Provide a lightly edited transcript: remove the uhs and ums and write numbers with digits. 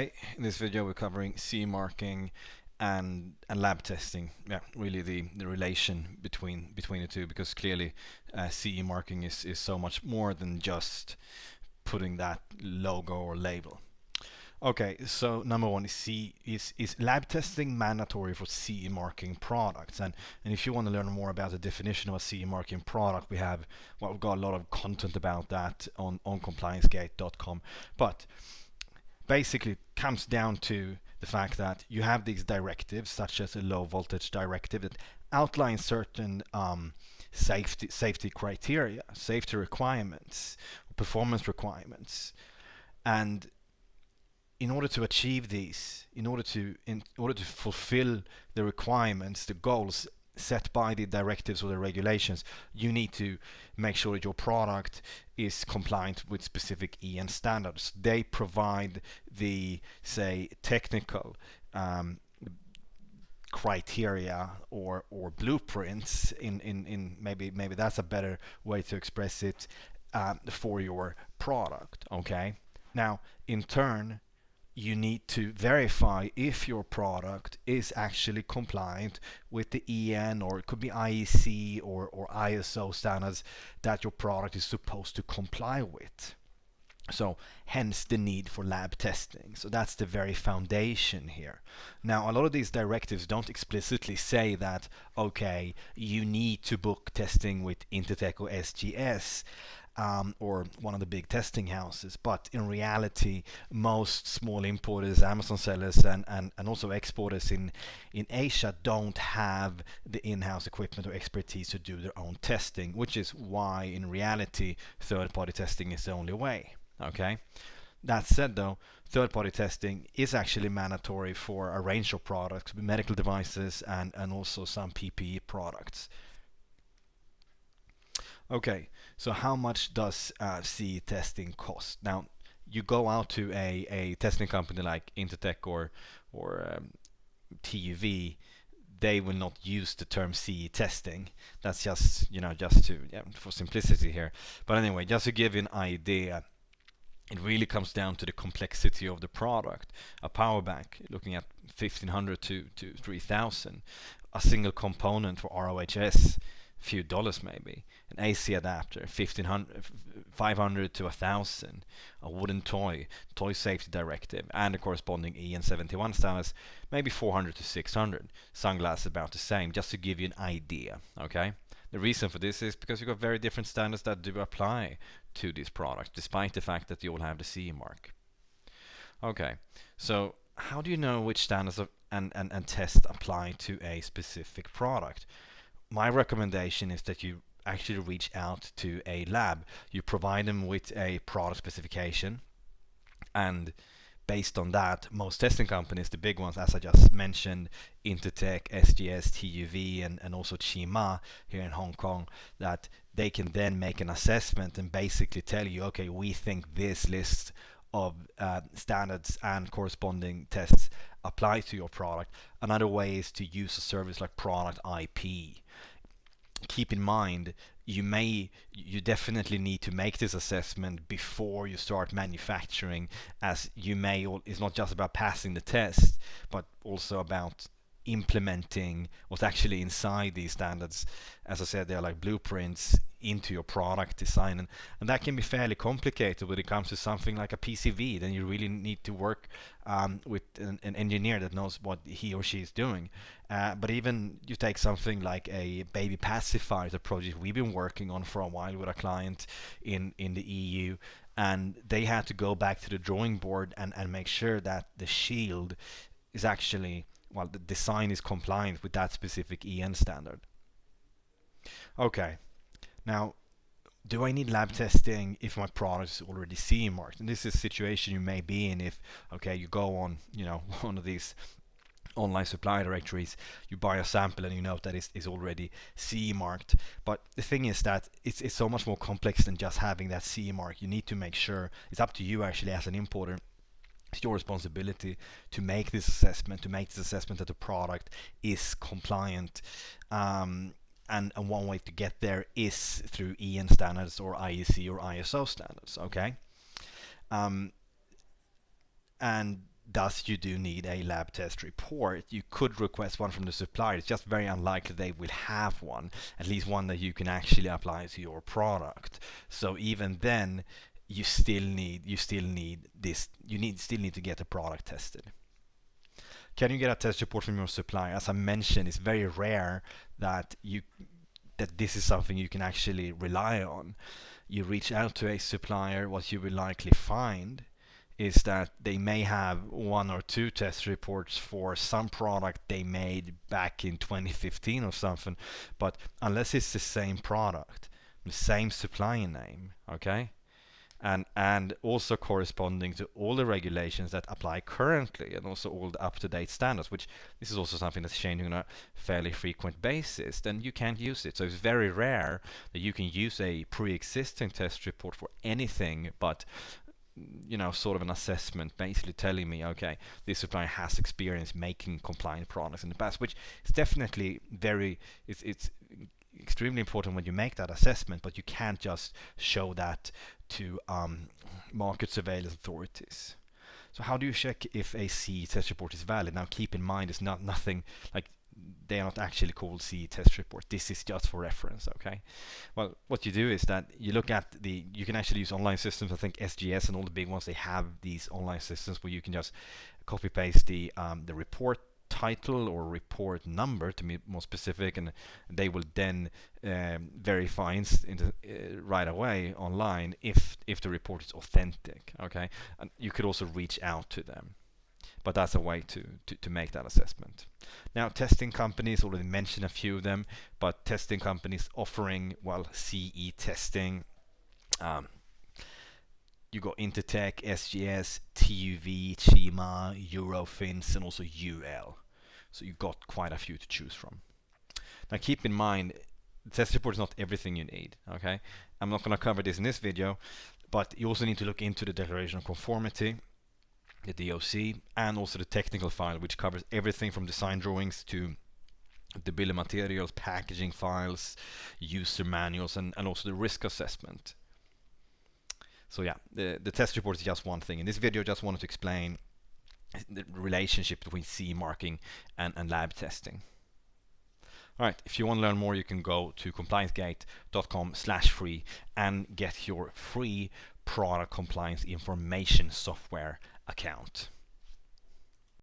In this video, we're covering CE marking and lab testing. Yeah, really the relation between the two, because clearly CE marking is so much more than just putting that logo or label. Okay, so number one is is lab testing mandatory for CE marking products? And if you want to learn more about the definition of a CE marking product, we've got a lot of content about that on compliancegate.com. But basically comes down to the fact that you have these directives, such as a low voltage directive, that outline certain safety criteria, safety requirements, performance requirements, and in order to achieve these, in order to fulfill the requirements, the goals set by the directives or the regulations, you need to make sure that your product is compliant with specific EN standards. They provide the, say, technical criteria or blueprints in maybe that's a better way to express it, for your product. Okay, now in turn you need to verify if your product is actually compliant with the EN, or it could be IEC or ISO standards that your product is supposed to comply with. So hence the need for lab testing. So that's the very foundation here. Now, a lot of these directives don't explicitly say that, okay, you need to book testing with Intertek or SGS, or one of the big testing houses. But in reality, most small importers, Amazon sellers, and also exporters in Asia don't have the in-house equipment or expertise to do their own testing, which is why in reality third-party testing is the only way. Okay. That said, though, third-party testing is actually mandatory for a range of products, medical devices, and also some PPE products. Okay, so how much does CE testing cost? Now, you go out to a testing company like Intertek or TUV, they will not use the term CE testing. That's just just to for simplicity here. But anyway, just to give you an idea, it really comes down to the complexity of the product. A power bank, looking at 1,500 to 3,000. A single component for ROHS, few dollars maybe. An AC adapter, 1,500, 500 to 1,000. A wooden toy safety directive, and the corresponding EN71 standards, maybe 400 to 600. Sunglasses about the same, just to give you an idea. Okay. The reason for this is because you've got very different standards that do apply to these products, despite the fact that you all have the CE mark. Okay, so how do you know which standards and tests apply to a specific product? My recommendation is that you actually reach out to a lab. You provide them with a product specification, and based on that, most testing companies, the big ones as I just mentioned, Intertek, SGS, TUV, and also Chima here in Hong Kong, that they can then make an assessment and basically tell you, okay, we think this list of standards and corresponding tests apply to your product. Another way is to use a service like Product IP. Keep in mind, you definitely need to make this assessment before you start manufacturing, as it's not just about passing the test, but also about implementing what's actually inside these standards. As I said, they're like blueprints into your product design, and that can be fairly complicated when it comes to something like a PCV. Then you really need to work with an engineer that knows what he or she is doing. But even you take something like a baby pacifier, the project we've been working on for a while with a client in the EU, and they had to go back to the drawing board and make sure that the shield is actually, well, the design is compliant with that specific EN standard. Okay, now, do I need lab testing if my product is already CE marked? And this is a situation you may be in if, okay, you go on, one of these online supply directories, you buy a sample and you know that it's already CE marked. But the thing is that it's so much more complex than just having that CE mark. You need to make sure, it's up to you actually as an importer. It's your responsibility to make this assessment, that the product is compliant. And one way to get there is through EN standards or IEC or ISO standards. Okay, and thus you do need a lab test report. You could request one from the supplier. It's just very unlikely they will have one, at least one that you can actually apply to your product. So even then, you still need this. Still need to get the product tested. Can you get a test report from your supplier? As I mentioned, it's very rare that this is something you can actually rely on. You reach out to a supplier, what you will likely find is that they may have one or two test reports for some product they made back in 2015 or something, but unless it's the same product, the same supply name, okay, and also corresponding to all the regulations that apply currently and also all the up-to-date standards, which this is also something that's changing on a fairly frequent basis, then you can't use it. So it's very rare that you can use a pre-existing test report for anything but sort of an assessment, basically telling me, okay, this supplier has experience making compliant products in the past, which is definitely it's extremely important when you make that assessment, but you can't just show that to market surveillance authorities. So how do you check if a CE test report is valid? Now keep in mind it's nothing like they are not actually called CE test report. This is just for reference, okay? Well, what you do is that you look at you can actually use online systems. I think SGS and all the big ones, they have these online systems where you can just copy paste the report title or report number, to be more specific, and they will then verify right away online if the report is authentic, okay? And you could also reach out to them, but that's a way to make that assessment. Now, testing companies, already mentioned a few of them, but testing companies offering, well, CE testing, you got Intertek, SGS, TÜV, CIMA, Eurofins, and also UL. So you've got quite a few to choose from. Now keep in mind, the test report is not everything you need, okay? I'm not going to cover this in this video, but you also need to look into the Declaration of Conformity, the DOC, and also the technical file, which covers everything from design drawings to the bill of materials, packaging files, user manuals, and also the risk assessment. So yeah, the test report is just one thing. In this video, I just wanted to explain the relationship between CE marking and lab testing. Alright, if you want to learn more, you can go to compliancegate.com/free and get your free product compliance information software account.